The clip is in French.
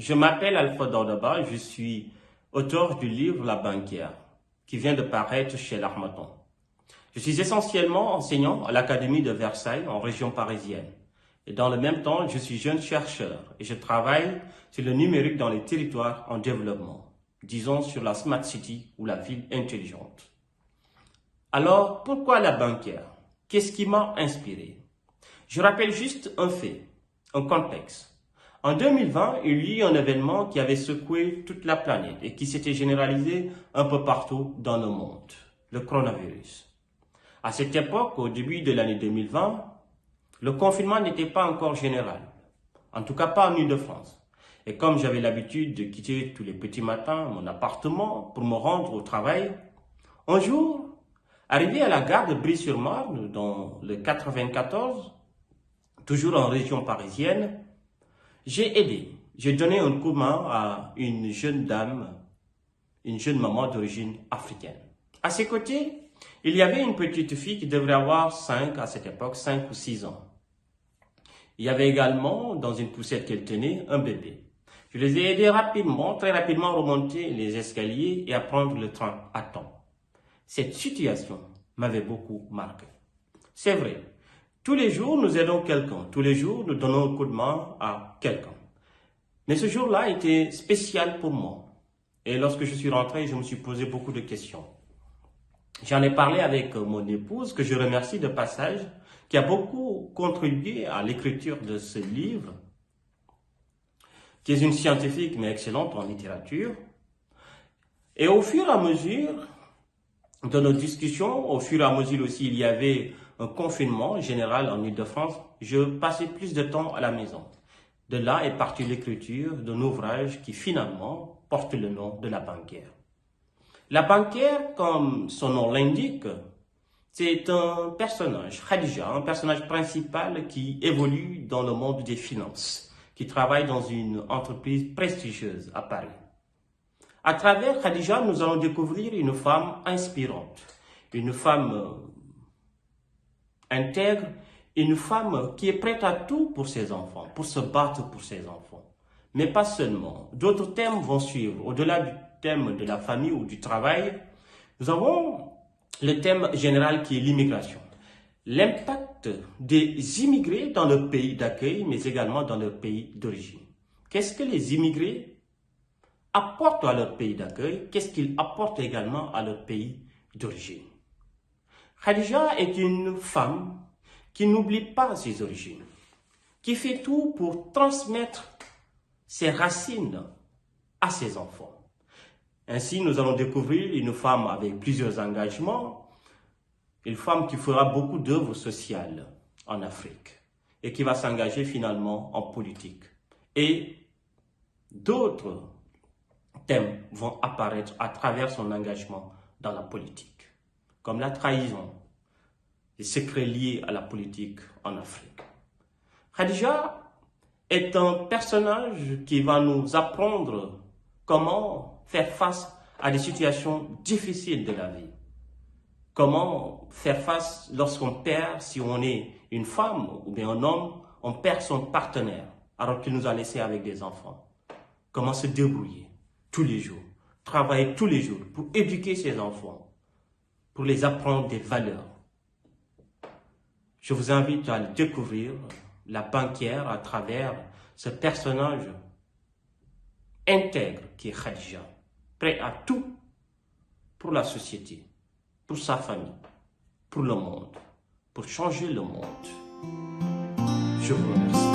Je m'appelle Alfred Ordaba, je suis auteur du livre La banquière, qui vient de paraître chez l'Harmattan. Je suis essentiellement enseignant à l'Académie de Versailles, en région parisienne. Et dans le même temps, je suis jeune chercheur et je travaille sur le numérique dans les territoires en développement, disons sur la Smart City ou la ville intelligente. Alors, pourquoi la banquière? Qu'est-ce qui m'a inspiré? Je rappelle juste un fait, un contexte. En 2020, il y a eu un événement qui avait secoué toute la planète et qui s'était généralisé un peu partout dans le monde, le coronavirus. À cette époque, au début de l'année 2020, le confinement n'était pas encore général, en tout cas pas en Île-de-France. Et comme j'avais l'habitude de quitter tous les petits matins mon appartement pour me rendre au travail, un jour, arrivé à la gare de Brie-sur-Marne, dans le 94, toujours en région parisienne, j'ai donné un coup de main à une jeune dame, une jeune maman d'origine africaine. À ses côtés, il y avait une petite fille qui devrait avoir à cette époque, 5 ou 6 ans. Il y avait également, dans une poussette qu'elle tenait, un bébé. Je les ai aidés rapidement, très rapidement à remonter les escaliers et à prendre le train à temps. Cette situation m'avait beaucoup marqué. C'est vrai, tous les jours nous aidons quelqu'un, tous les jours nous donnons un coup de main à quelqu'un. Mais ce jour-là était spécial pour moi. Et lorsque je suis rentré, je me suis posé beaucoup de questions. J'en ai parlé avec mon épouse, que je remercie de passage, qui a beaucoup contribué à l'écriture de ce livre, qui est une scientifique mais excellente en littérature. Et au fur et à mesure de nos discussions, au fur et à mesure aussi il y avait un confinement général en Île-de-France, je passais plus de temps à la maison. De là est partie l'écriture d'un ouvrage qui finalement porte le nom de La banquière. La banquière, comme son nom l'indique, c'est un personnage, Khadija, un personnage principal qui évolue dans le monde des finances, qui travaille dans une entreprise prestigieuse à Paris. À travers Khadija, nous allons découvrir une femme inspirante, une femme intègre, une femme qui est prête à tout pour ses enfants, pour se battre pour ses enfants. Mais pas seulement. D'autres thèmes vont suivre. Au-delà du thème de la famille ou du travail, nous avons le thème général qui est l'immigration. L'impact des immigrés dans leur pays d'accueil, mais également dans leur pays d'origine. Qu'est-ce que les immigrés apportent à leur pays d'accueil? Qu'est-ce qu'ils apportent également à leur pays d'origine? Khadija est une femme qui n'oublie pas ses origines, qui fait tout pour transmettre ses racines à ses enfants. Ainsi, nous allons découvrir une femme avec plusieurs engagements, une femme qui fera beaucoup d'œuvres sociales en Afrique et qui va s'engager finalement en politique. Et d'autres thèmes vont apparaître à travers son engagement dans la politique, comme la trahison, les secrets liés à la politique en Afrique. Khadija est un personnage qui va nous apprendre comment faire face à des situations difficiles de la vie. Comment faire face lorsqu'on perd, si on est une femme ou bien un homme, on perd son partenaire alors qu'il nous a laissés avec des enfants. Comment se débrouiller tous les jours, travailler tous les jours pour éduquer ses enfants, pour les apprendre des valeurs. Je vous invite à découvrir La banquière à travers ce personnage intègre qui est Khadija, prêt à tout pour la société, pour sa famille, pour le monde, pour changer le monde. Je vous remercie.